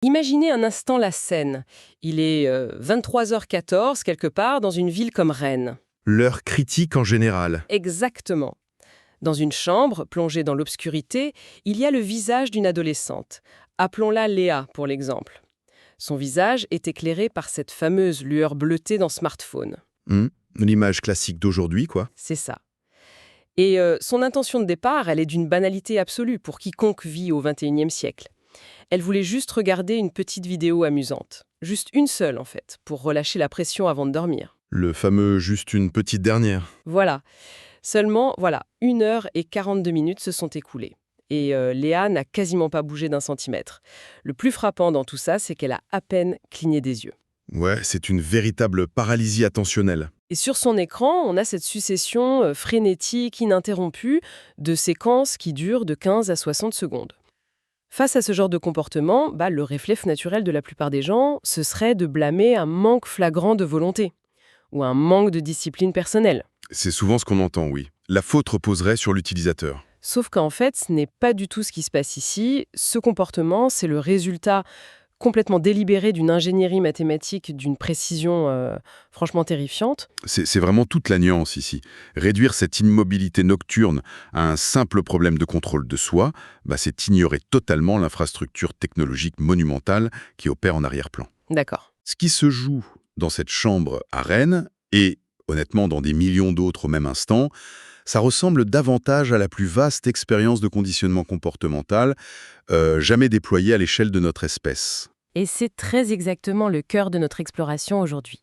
Imaginez un instant la scène. Il est 23h14, quelque part, dans une ville comme Rennes. L'heure critique en général. Exactement. Dans une chambre, plongée dans l'obscurité, il y a le visage d'une adolescente. Appelons-la Léa, pour l'exemple. Son visage est éclairé par cette fameuse lueur bleutée dans smartphone. L'image classique d'aujourd'hui, quoi. C'est ça. Et son intention de départ, elle est d'une banalité absolue pour quiconque vit au XXIe siècle. Elle voulait juste regarder une petite vidéo amusante. Juste une seule, en fait, pour relâcher la pression avant de dormir. Le fameux juste une petite dernière. Voilà. Seulement, 1h42 se sont écoulées. Et Léa n'a quasiment pas bougé d'un centimètre. Le plus frappant dans tout ça, c'est qu'elle a à peine cligné des yeux. Ouais, c'est une véritable paralysie attentionnelle. Et sur son écran, on a cette succession frénétique, ininterrompue, de séquences qui durent de 15 à 60 secondes. Face à ce genre de comportement, le réflexe naturel de la plupart des gens, ce serait de blâmer un manque flagrant de volonté ou un manque de discipline personnelle. C'est souvent ce qu'on entend, oui. La faute reposerait sur l'utilisateur. Sauf qu'en fait, ce n'est pas du tout ce qui se passe ici. Ce comportement, c'est le résultat complètement délibéré d'une ingénierie mathématique d'une précision franchement terrifiante. C'est vraiment toute la nuance ici. Réduire cette immobilité nocturne à un simple problème de contrôle de soi, c'est ignorer totalement l'infrastructure technologique monumentale qui opère en arrière-plan. D'accord. Ce qui se joue dans cette chambre à Rennes, et honnêtement dans des millions d'autres au même instant, ça ressemble davantage à la plus vaste expérience de conditionnement comportemental jamais déployée à l'échelle de notre espèce. Et c'est très exactement le cœur de notre exploration aujourd'hui.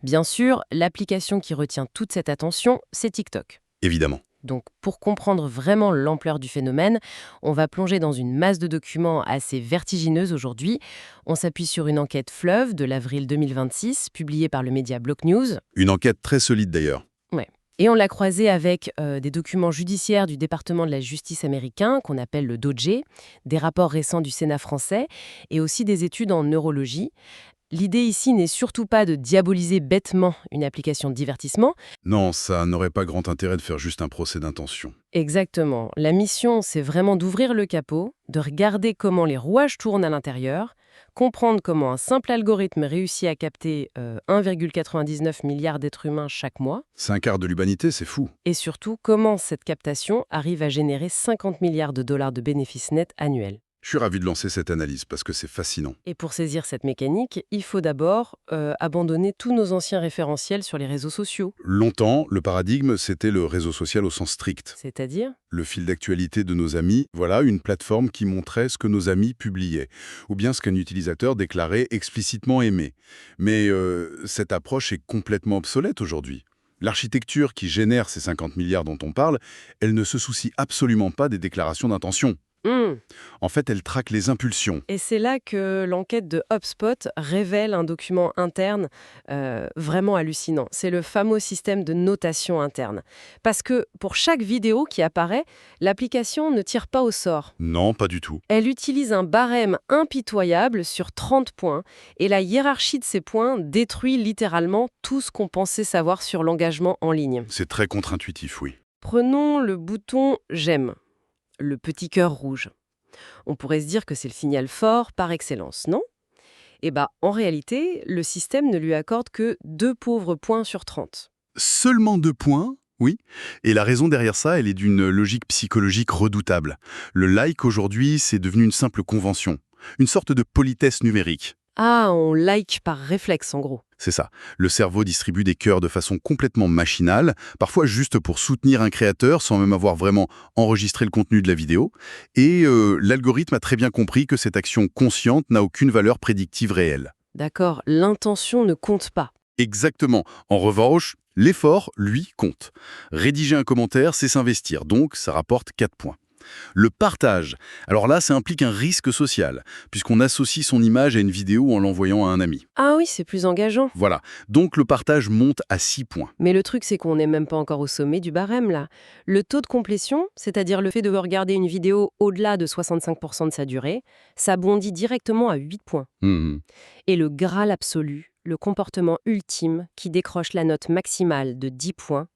Bien sûr, l'application qui retient toute cette attention, c'est TikTok. Évidemment. Donc, pour comprendre vraiment l'ampleur du phénomène, on va plonger dans une masse de documents assez vertigineuse aujourd'hui. On s'appuie sur une enquête Fleuve de l'avril 2026, publiée par le média Block News. Une enquête très solide d'ailleurs. Ouais. Et on l'a croisée avec des documents judiciaires du département de la justice américain, qu'on appelle le DOJ, des rapports récents du Sénat français, et aussi des études en neurologie. L'idée ici n'est surtout pas de diaboliser bêtement une application de divertissement. Non, ça n'aurait pas grand intérêt de faire juste un procès d'intention. Exactement. La mission, c'est vraiment d'ouvrir le capot, de regarder comment les rouages tournent à l'intérieur, comprendre comment un simple algorithme réussit à capter 1,99 milliard d'êtres humains chaque mois, C'est un quart de l'humanité, c'est fou. et surtout comment cette captation arrive à générer 50 milliards de dollars de bénéfices nets annuels. Je suis ravi de lancer cette analyse parce que c'est fascinant. Et pour saisir cette mécanique, il faut d'abord abandonner tous nos anciens référentiels sur les réseaux sociaux. Longtemps, le paradigme, c'était le réseau social au sens strict. C'est-à-dire Le fil d'actualité de nos amis, voilà une plateforme qui montrait ce que nos amis publiaient, ou bien ce qu'un utilisateur déclarait explicitement aimer. Mais cette approche est complètement obsolète aujourd'hui. L'architecture qui génère ces 50 milliards dont on parle, elle ne se soucie absolument pas des déclarations d'intention. En fait, elle traque les impulsions. Et c'est là que l'enquête de HubSpot révèle un document interne vraiment hallucinant. C'est le fameux système de notation interne. Parce que pour chaque vidéo qui apparaît, l'application ne tire pas au sort. Non, pas du tout. Elle utilise un barème impitoyable sur 30 points et la hiérarchie de ces points détruit littéralement tout ce qu'on pensait savoir sur l'engagement en ligne. C'est très contre-intuitif, oui. Prenons le bouton « J'aime », le petit cœur rouge. On pourrait se dire que c'est le signal fort par excellence, non ? En réalité, le système ne lui accorde que 2 pauvres points sur 30. Seulement 2 points, oui. Et la raison derrière ça, elle est d'une logique psychologique redoutable. Le like aujourd'hui, c'est devenu une simple convention, une sorte de politesse numérique. Ah, on like par réflexe en gros. C'est ça. Le cerveau distribue des cœurs de façon complètement machinale, parfois juste pour soutenir un créateur sans même avoir vraiment enregistré le contenu de la vidéo. Et l'algorithme a très bien compris que cette action consciente n'a aucune valeur prédictive réelle. D'accord, l'intention ne compte pas. Exactement. En revanche, l'effort, lui, compte. Rédiger un commentaire, c'est s'investir, donc ça rapporte 4 points. Le partage, alors là, ça implique un risque social, puisqu'on associe son image à une vidéo en l'envoyant à un ami. Ah oui, c'est plus engageant. Voilà, donc le partage monte à 6 points. Mais le truc, c'est qu'on n'est même pas encore au sommet du barème, là. Le taux de complétion, c'est-à-dire le fait de regarder une vidéo au-delà de 65% de sa durée, ça bondit directement à 8 points. Et le Graal absolu, le comportement ultime qui décroche la note maximale de 10 points,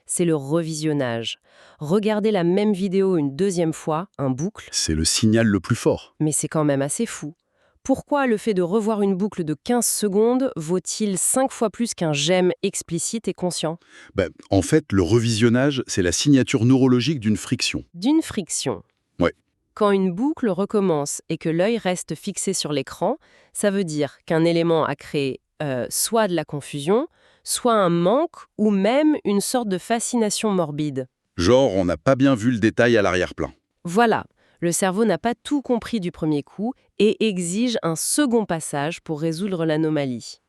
c'est le revisionnage. Regarder la même vidéo une deuxième fois, un boucle, C'est le signal le plus fort. mais c'est quand même assez fou. Pourquoi le fait de revoir une boucle de 15 secondes vaut-il 5 fois plus qu'un j'aime explicite et conscient? En fait, le revisionnage, c'est la signature neurologique d'une friction. D'une friction. Ouais. Quand une boucle recommence et que l'œil reste fixé sur l'écran, ça veut dire qu'un élément a créé soit de la confusion, soit un manque ou même une sorte de fascination morbide. Genre, on n'a pas bien vu le détail à l'arrière-plan. Voilà, le cerveau n'a pas tout compris du premier coup et exige un second passage pour résoudre l'anomalie.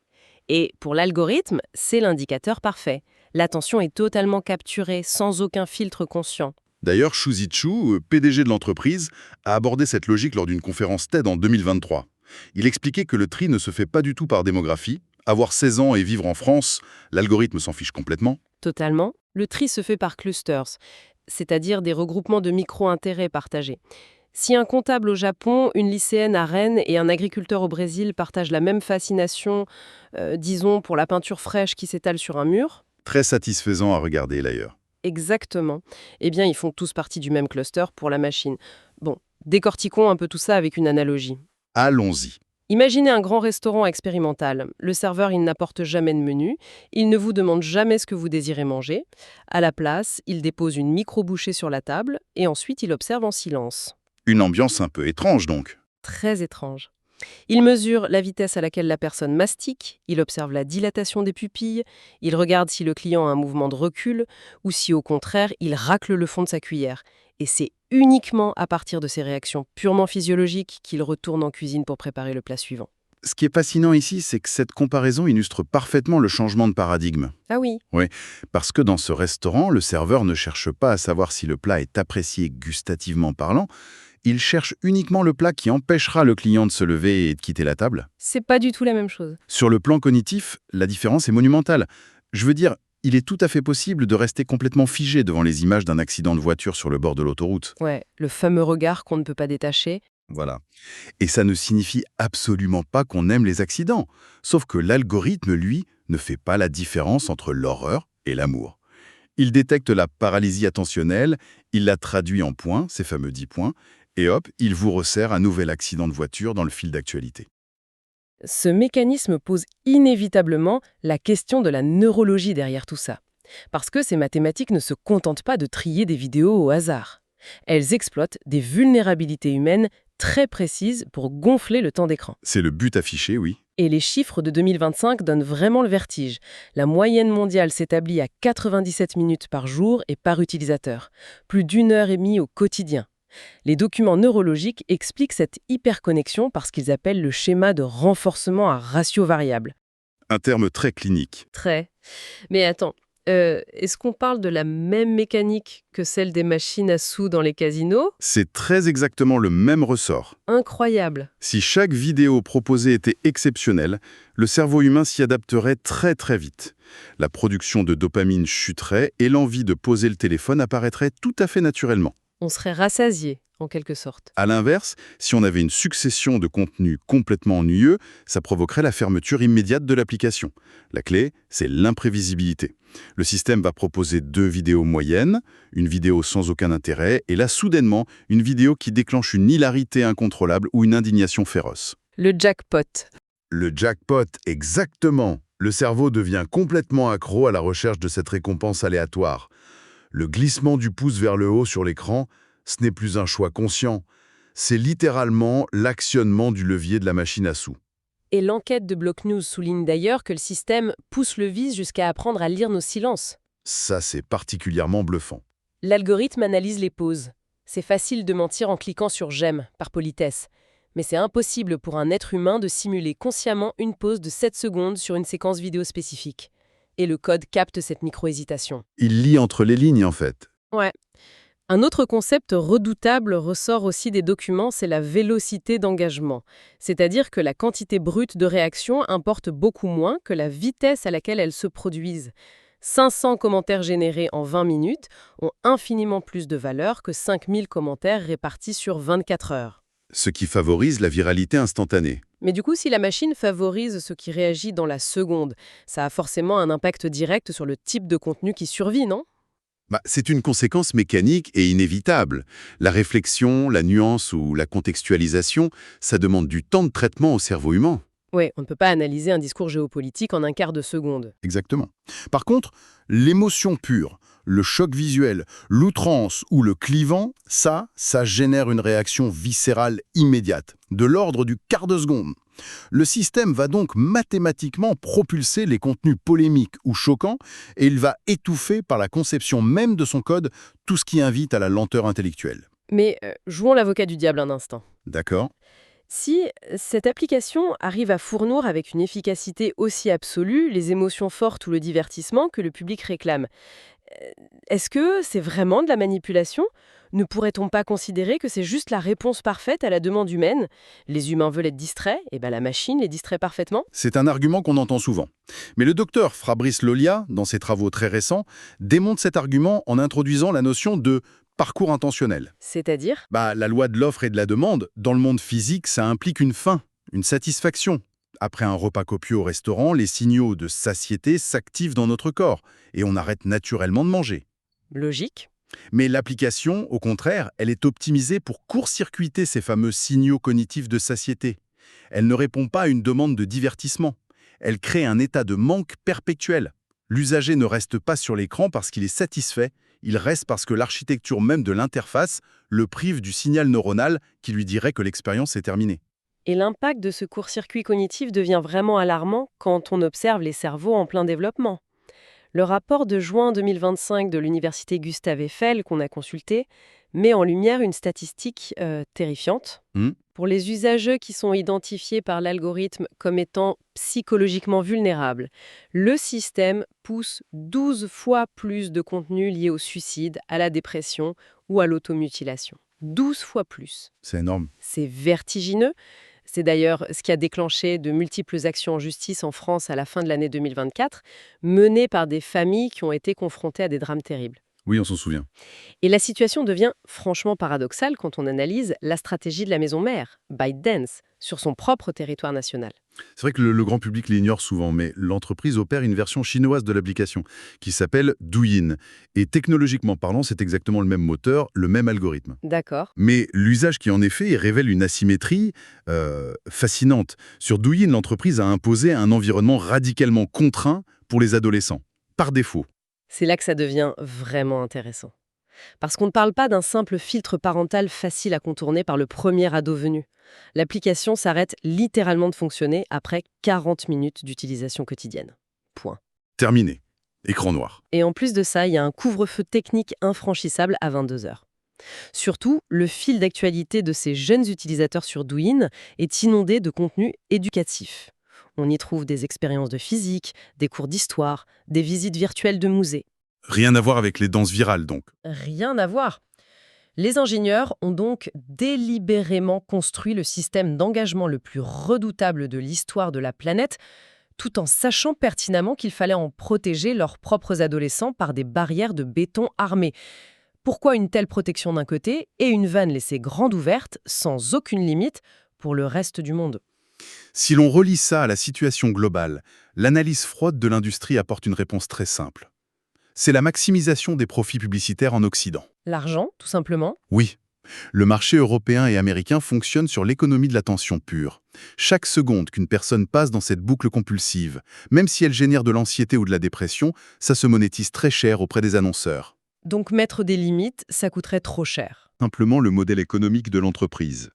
Et pour l'algorithme, c'est l'indicateur parfait. L'attention est totalement capturée, sans aucun filtre conscient. D'ailleurs, Xu Zichu, PDG de l'entreprise, a abordé cette logique lors d'une conférence TED en 2023. Il expliquait que le tri ne se fait pas du tout par démographie. Avoir 16 ans et vivre en France, l'algorithme s'en fiche complètement. Totalement. Le tri se fait par clusters, c'est-à-dire des regroupements de micro-intérêts partagés. Si un comptable au Japon, une lycéenne à Rennes et un agriculteur au Brésil partagent la même fascination, disons, pour la peinture fraîche qui s'étale sur un mur, Très satisfaisant à regarder d'ailleurs. exactement, eh bien, ils font tous partie du même cluster pour la machine. Bon, décortiquons un peu tout ça avec une analogie. Allons-y. Imaginez un grand restaurant expérimental. Le serveur, il n'apporte jamais de menu. Il ne vous demande jamais ce que vous désirez manger. À la place, il dépose une micro-bouchée sur la table et ensuite il observe en silence. Une ambiance un peu étrange donc. Très étrange. Il mesure la vitesse à laquelle la personne mastique, il observe la dilatation des pupilles, il regarde si le client a un mouvement de recul ou si au contraire il racle le fond de sa cuillère. Et c'est uniquement à partir de ces réactions purement physiologiques qu'il retourne en cuisine pour préparer le plat suivant. Ce qui est fascinant ici, c'est que cette comparaison illustre parfaitement le changement de paradigme. Ah oui, Parce que dans ce restaurant, le serveur ne cherche pas à savoir si le plat est apprécié gustativement parlant, il cherche uniquement le plat qui empêchera le client de se lever et de quitter la table. c'est pas du tout la même chose. Sur le plan cognitif, la différence est monumentale. Je veux dire, il est tout à fait possible de rester complètement figé devant les images d'un accident de voiture sur le bord de l'autoroute. Ouais, le fameux regard qu'on ne peut pas détacher. Voilà. Et ça ne signifie absolument pas qu'on aime les accidents. Sauf que l'algorithme, lui, ne fait pas la différence entre l'horreur et l'amour. Il détecte la paralysie attentionnelle, il la traduit en points, ces fameux 10 points, et hop, il vous resserre un nouvel accident de voiture dans le fil d'actualité. Ce mécanisme pose inévitablement la question de la neurologie derrière tout ça. Parce que ces mathématiques ne se contentent pas de trier des vidéos au hasard. Elles exploitent des vulnérabilités humaines très précises pour gonfler le temps d'écran. C'est le but affiché, oui. Et les chiffres de 2025 donnent vraiment le vertige. La moyenne mondiale s'établit à 97 minutes par jour et par utilisateur. Plus d'1 heure et demie au quotidien. Les documents neurologiques expliquent cette hyperconnexion par ce qu'ils appellent le schéma de renforcement à ratio variable. Un terme très clinique. Très. Mais attends, est-ce qu'on parle de la même mécanique que celle des machines à sous dans les casinos? C'est très exactement le même ressort. Incroyable. Si chaque vidéo proposée était exceptionnelle, le cerveau humain s'y adapterait très très vite. La production de dopamine chuterait et l'envie de poser le téléphone apparaîtrait tout à fait naturellement. On serait rassasié, en quelque sorte. A l'inverse, si on avait une succession de contenus complètement ennuyeux, ça provoquerait la fermeture immédiate de l'application. La clé, c'est l'imprévisibilité. Le système va proposer 2 vidéos moyennes, une vidéo sans aucun intérêt, et là, soudainement, une vidéo qui déclenche une hilarité incontrôlable ou une indignation féroce. Le jackpot. Le jackpot, exactement. Le cerveau devient complètement accro à la recherche de cette récompense aléatoire. Le glissement du pouce vers le haut sur l'écran, ce n'est plus un choix conscient. C'est littéralement l'actionnement du levier de la machine à sous. Et l'enquête de Block News souligne d'ailleurs que le système pousse le vice jusqu'à apprendre à lire nos silences. Ça, c'est particulièrement bluffant. L'algorithme analyse les pauses. C'est facile de mentir en cliquant sur « J'aime » par politesse. Mais c'est impossible pour un être humain de simuler consciemment une pause de 7 secondes sur une séquence vidéo spécifique. Et le code capte cette micro-hésitation. Il lit entre les lignes, en fait. Ouais. Un autre concept redoutable ressort aussi des documents, c'est la vélocité d'engagement. C'est-à-dire que la quantité brute de réactions importe beaucoup moins que la vitesse à laquelle elles se produisent. 500 commentaires générés en 20 minutes ont infiniment plus de valeur que 5000 commentaires répartis sur 24 heures. Ce qui favorise la viralité instantanée. Mais du coup, si la machine favorise ce qui réagit dans la seconde, ça a forcément un impact direct sur le type de contenu qui survit, non ? C'est une conséquence mécanique et inévitable. La réflexion, la nuance ou la contextualisation, ça demande du temps de traitement au cerveau humain. Oui, on ne peut pas analyser un discours géopolitique en un quart de seconde. Exactement. Par contre, l'émotion pure, le choc visuel, l'outrance ou le clivant, ça génère une réaction viscérale immédiate, de l'ordre du quart de seconde. Le système va donc mathématiquement propulser les contenus polémiques ou choquants et il va étouffer par la conception même de son code tout ce qui invite à la lenteur intellectuelle. Mais jouons l'avocat du diable un instant. D'accord? Si cette application arrive à fournir avec une efficacité aussi absolue les émotions fortes ou le divertissement que le public réclame, est-ce que c'est vraiment de la manipulation? Ne pourrait-on pas considérer que c'est juste la réponse parfaite à la demande humaine? Les humains veulent être distraits, et ben la machine les distrait parfaitement. C'est un argument qu'on entend souvent. Mais le docteur Fabrice Lollia, dans ses travaux très récents, démontre cet argument en introduisant la notion de parcours intentionnel. C'est-à-dire? La loi de l'offre et de la demande, dans le monde physique, ça implique une fin, une satisfaction. Après un repas copieux au restaurant, les signaux de satiété s'activent dans notre corps et on arrête naturellement de manger. Logique. Mais l'application, au contraire, elle est optimisée pour court-circuiter ces fameux signaux cognitifs de satiété. Elle ne répond pas à une demande de divertissement. Elle crée un état de manque perpétuel. L'usager ne reste pas sur l'écran parce qu'il est satisfait, il reste parce que l'architecture même de l'interface le prive du signal neuronal qui lui dirait que l'expérience est terminée. Et l'impact de ce court-circuit cognitif devient vraiment alarmant quand on observe les cerveaux en plein développement. Le rapport de juin 2025 de l'université Gustave Eiffel qu'on a consulté met en lumière une statistique terrifiante. Hmm. Pour les usagers qui sont identifiés par l'algorithme comme étant psychologiquement vulnérables, le système pousse 12 fois plus de contenu lié au suicide, à la dépression ou à l'automutilation. 12 fois plus. C'est énorme. C'est vertigineux. C'est d'ailleurs ce qui a déclenché de multiples actions en justice en France à la fin de l'année 2024, menées par des familles qui ont été confrontées à des drames terribles. Oui, on s'en souvient. Et la situation devient franchement paradoxale quand on analyse la stratégie de la maison mère, ByteDance, sur son propre territoire national. C'est vrai que le grand public l'ignore souvent, mais l'entreprise opère une version chinoise de l'application qui s'appelle Douyin. Et technologiquement parlant, c'est exactement le même moteur, le même algorithme. D'accord. Mais l'usage qui en est fait révèle une asymétrie fascinante. Sur Douyin, l'entreprise a imposé un environnement radicalement contraint pour les adolescents, par défaut. C'est là que ça devient vraiment intéressant. Parce qu'on ne parle pas d'un simple filtre parental facile à contourner par le premier ado venu. L'application s'arrête littéralement de fonctionner après 40 minutes d'utilisation quotidienne. Point. Terminé. Écran noir. Et en plus de ça, il y a un couvre-feu technique infranchissable à 22 heures. Surtout, le fil d'actualité de ces jeunes utilisateurs sur Douyin est inondé de contenu éducatif. On y trouve des expériences de physique, des cours d'histoire, des visites virtuelles de musées. Rien à voir avec les danses virales, donc. Rien à voir. Les ingénieurs ont donc délibérément construit le système d'engagement le plus redoutable de l'histoire de la planète, tout en sachant pertinemment qu'il fallait en protéger leurs propres adolescents par des barrières de béton armées. Pourquoi une telle protection d'un côté et une vanne laissée grande ouverte, sans aucune limite, pour le reste du monde? Si l'on relie ça à la situation globale, l'analyse froide de l'industrie apporte une réponse très simple. C'est la maximisation des profits publicitaires en Occident. L'argent, tout simplement. Oui, le marché européen et américain fonctionne sur l'économie de l'attention pure. Chaque seconde qu'une personne passe dans cette boucle compulsive, même si elle génère de l'anxiété ou de la dépression, ça se monétise très cher auprès des annonceurs. Donc mettre des limites, ça coûterait trop cher. Simplement le modèle économique de l'entreprise.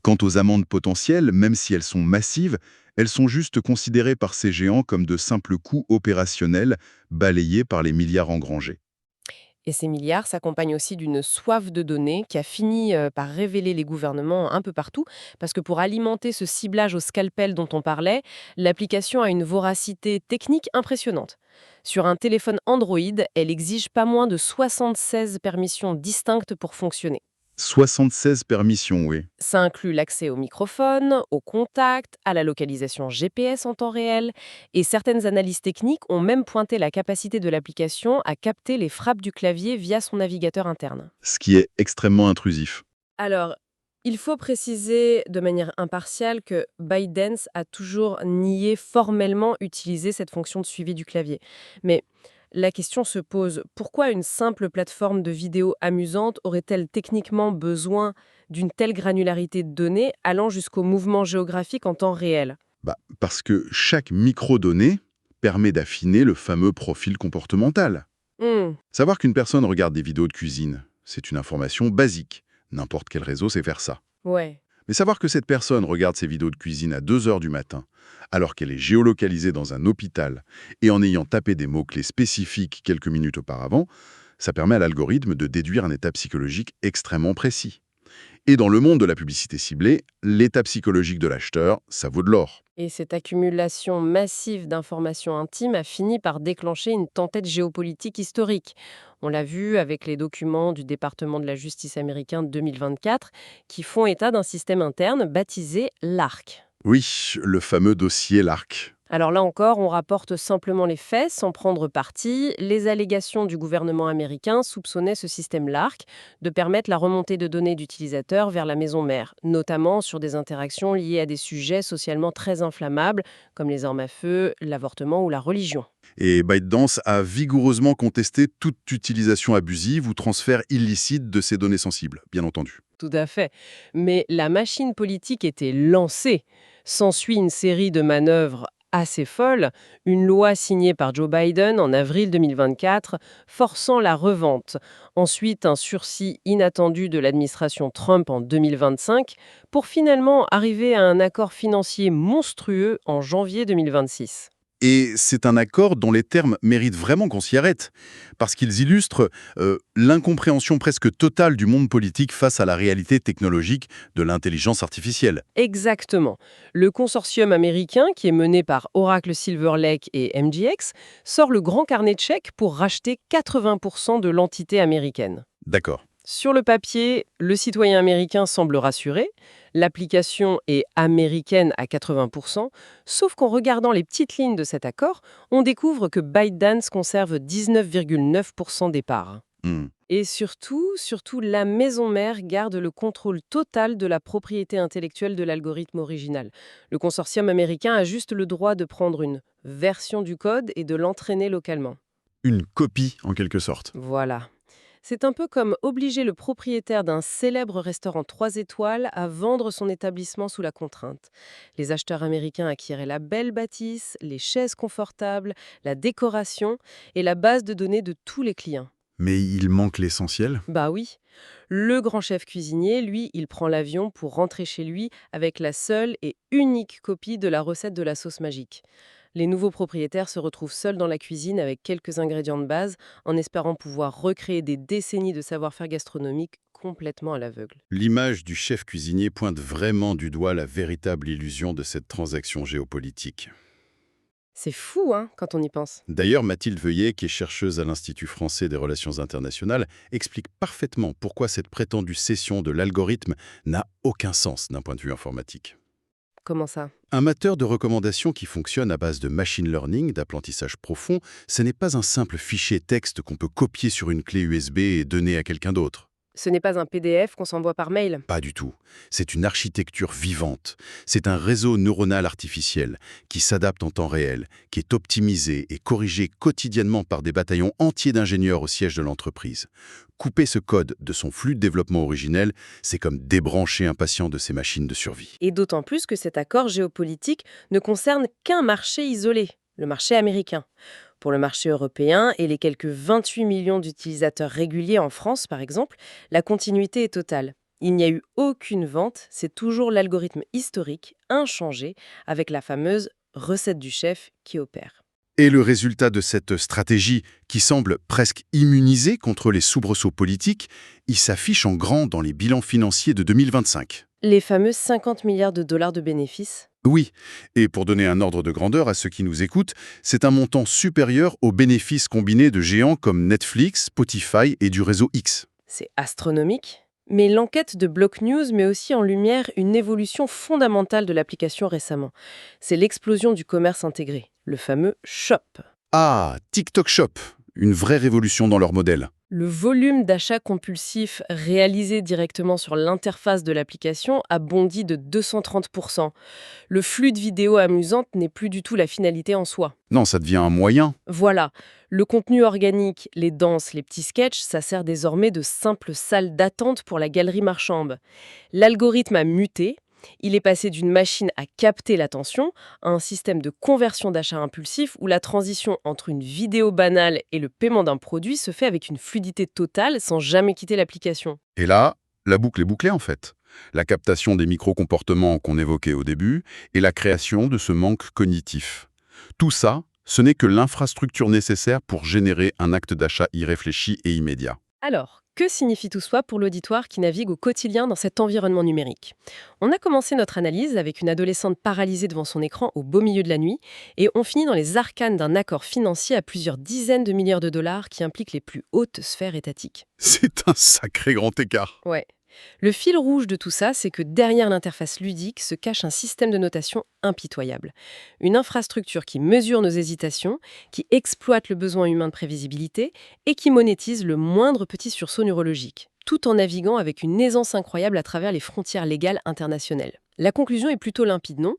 Quant aux amendes potentielles, même si elles sont massives, elles sont juste considérées par ces géants comme de simples coûts opérationnels balayés par les milliards engrangés. Et ces milliards s'accompagnent aussi d'une soif de données qui a fini par révéler les gouvernements un peu partout, parce que pour alimenter ce ciblage au scalpel dont on parlait, l'application a une voracité technique impressionnante. Sur un téléphone Android, elle exige pas moins de 76 permissions distinctes pour fonctionner. 76 permissions, oui. Ça inclut l'accès au microphone, au contact, à la localisation GPS en temps réel. Et certaines analyses techniques ont même pointé la capacité de l'application à capter les frappes du clavier via son navigateur interne. Ce qui est extrêmement intrusif. Alors, il faut préciser de manière impartiale que ByteDance a toujours nié formellement utiliser cette fonction de suivi du clavier. Mais la question se pose, pourquoi une simple plateforme de vidéos amusante aurait-elle techniquement besoin d'une telle granularité de données allant jusqu'au mouvement géographique en temps réel? Parce que chaque microdonnée permet d'affiner le fameux profil comportemental. Hmm, Savoir qu'une personne regarde des vidéos de cuisine, c'est une information basique. N'importe quel réseau sait faire ça. ouais. Mais savoir que cette personne regarde ses vidéos de cuisine à 2 heures du matin, alors qu'elle est géolocalisée dans un hôpital et en ayant tapé des mots-clés spécifiques quelques minutes auparavant, ça permet à l'algorithme de déduire un état psychologique extrêmement précis. Et dans le monde de la publicité ciblée, l'état psychologique de l'acheteur, ça vaut de l'or. Et cette accumulation massive d'informations intimes a fini par déclencher une tempête géopolitique historique. On l'a vu avec les documents du département de la justice américain de 2024 qui font état d'un système interne baptisé l'ARC. Oui, le fameux dossier Lark. Alors là encore, on rapporte simplement les faits sans prendre parti. Les allégations du gouvernement américain soupçonnaient ce système LARC de permettre la remontée de données d'utilisateurs vers la maison mère, notamment sur des interactions liées à des sujets socialement très inflammables, comme les armes à feu, l'avortement ou la religion. Et ByteDance a vigoureusement contesté toute utilisation abusive ou transfert illicite de ces données sensibles, bien entendu. Tout à fait. Mais la machine politique était lancée. S'ensuit une série de manœuvres assez folle, une loi signée par Joe Biden en avril 2024 forçant la revente. Ensuite, un sursis inattendu de l'administration Trump en 2025 pour finalement arriver à un accord financier monstrueux en janvier 2026. Et c'est un accord dont les termes méritent vraiment qu'on s'y arrête, parce qu'ils illustrent l'incompréhension presque totale du monde politique face à la réalité technologique de l'intelligence artificielle. Exactement. Le consortium américain, qui est mené par Oracle Silver Lake et MGX, sort le grand carnet de chèques pour racheter 80% de l'entité américaine. D'accord. Sur le papier, le citoyen américain semble rassuré, l'application est américaine à 80%, sauf qu'en regardant les petites lignes de cet accord, on découvre que ByteDance conserve 19,9% des parts. Hmm. Et surtout, la maison mère garde le contrôle total de la propriété intellectuelle de l'algorithme original. Le consortium américain a juste le droit de prendre une version du code et de l'entraîner localement. Une copie, en quelque sorte. Voilà. C'est un peu comme obliger le propriétaire d'un célèbre restaurant 3 étoiles à vendre son établissement sous la contrainte. Les acheteurs américains acquéraient la belle bâtisse, les chaises confortables, la décoration et la base de données de tous les clients. Mais il manque l'essentiel. Bah oui. Le grand chef cuisinier, lui, il prend l'avion pour rentrer chez lui avec la seule et unique copie de la recette de la sauce magique. Les nouveaux propriétaires se retrouvent seuls dans la cuisine avec quelques ingrédients de base, en espérant pouvoir recréer des décennies de savoir-faire gastronomique complètement à l'aveugle. L'image du chef cuisinier pointe vraiment du doigt la véritable illusion de cette transaction géopolitique. C'est fou, hein, quand on y pense. D'ailleurs, Mathilde Veuillet, qui est chercheuse à l'Institut français des relations internationales, explique parfaitement pourquoi cette prétendue cession de l'algorithme n'a aucun sens d'un point de vue informatique. Comment ça? Un moteur de recommandation qui fonctionne à base de machine learning, d'apprentissage profond, ce n'est pas un simple fichier texte qu'on peut copier sur une clé USB et donner à quelqu'un d'autre. Ce n'est pas un PDF qu'on s'envoie par mail. Pas du tout. C'est une architecture vivante. C'est un réseau neuronal artificiel qui s'adapte en temps réel, qui est optimisé et corrigé quotidiennement par des bataillons entiers d'ingénieurs au siège de l'entreprise. Couper ce code de son flux de développement originel, c'est comme débrancher un patient de ses machines de survie. Et d'autant plus que cet accord géopolitique ne concerne qu'un marché isolé, le marché américain. Pour le marché européen et les quelques 28 millions d'utilisateurs réguliers en France, par exemple, la continuité est totale. Il n'y a eu aucune vente, c'est toujours l'algorithme historique, inchangé, avec la fameuse recette du chef qui opère. Et le résultat de cette stratégie, qui semble presque immunisée contre les soubresauts politiques, il s'affiche en grand dans les bilans financiers de 2025. Les fameux 50 milliards de dollars de bénéfices. Oui, et pour donner un ordre de grandeur à ceux qui nous écoutent, c'est un montant supérieur aux bénéfices combinés de géants comme Netflix, Spotify et du réseau X. C'est astronomique. Mais l'enquête de Block News met aussi en lumière une évolution fondamentale de l'application récemment. C'est l'explosion du commerce intégré, le fameux Shop. Ah, TikTok Shop, une vraie révolution dans leur modèle. Le volume d'achats compulsifs réalisés directement sur l'interface de l'application a bondi de 230%. Le flux de vidéos amusantes n'est plus du tout la finalité en soi. Non, ça devient un moyen. Voilà, le contenu organique, les danses, les petits sketchs, ça sert désormais de simple salle d'attente pour la galerie marchande. L'algorithme a muté. Il est passé d'une machine à capter l'attention à un système de conversion d'achat impulsif où la transition entre une vidéo banale et le paiement d'un produit se fait avec une fluidité totale sans jamais quitter l'application. Et là, la boucle est bouclée en fait. La captation des micro-comportements qu'on évoquait au début et la création de ce manque cognitif. Tout ça, ce n'est que l'infrastructure nécessaire pour générer un acte d'achat irréfléchi et immédiat. Alors, que signifie tout cela pour l'auditoire qui navigue au quotidien dans cet environnement numérique? On a commencé notre analyse avec une adolescente paralysée devant son écran au beau milieu de la nuit et on finit dans les arcanes d'un accord financier à plusieurs dizaines de milliards de dollars qui implique les plus hautes sphères étatiques. C'est un sacré grand écart. Ouais. Le fil rouge de tout ça, c'est que derrière l'interface ludique se cache un système de notation impitoyable. Une infrastructure qui mesure nos hésitations, qui exploite le besoin humain de prévisibilité et qui monétise le moindre petit sursaut neurologique, tout en naviguant avec une aisance incroyable à travers les frontières légales internationales. La conclusion est plutôt limpide, non?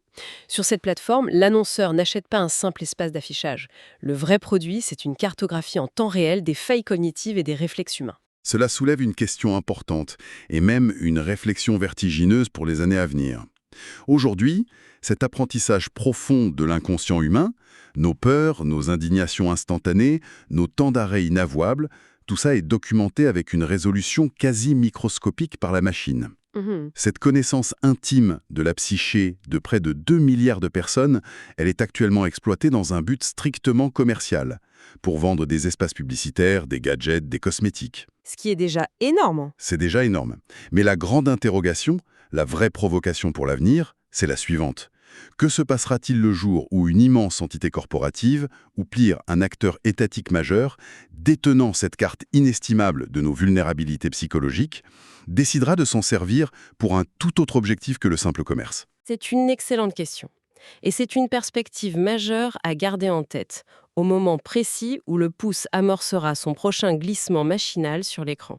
Sur cette plateforme, l'annonceur n'achète pas un simple espace d'affichage. Le vrai produit, c'est une cartographie en temps réel des failles cognitives et des réflexes humains. Cela soulève une question importante, et même une réflexion vertigineuse pour les années à venir. Aujourd'hui, cet apprentissage profond de l'inconscient humain, nos peurs, nos indignations instantanées, nos temps d'arrêt inavouables, tout ça est documenté avec une résolution quasi microscopique par la machine. Cette connaissance intime de la psyché de près de 2 milliards de personnes, elle est actuellement exploitée dans un but strictement commercial, pour vendre des espaces publicitaires, des gadgets, des cosmétiques. Ce qui est déjà énorme. C'est déjà énorme. Mais la grande interrogation, la vraie provocation pour l'avenir, c'est la suivante. Que se passera-t-il le jour où une immense entité corporative, ou pire, un acteur étatique majeur, détenant cette carte inestimable de nos vulnérabilités psychologiques, décidera de s'en servir pour un tout autre objectif que le simple commerce? C'est une excellente question. Et c'est une perspective majeure à garder en tête, au moment précis où le pouce amorcera son prochain glissement machinal sur l'écran.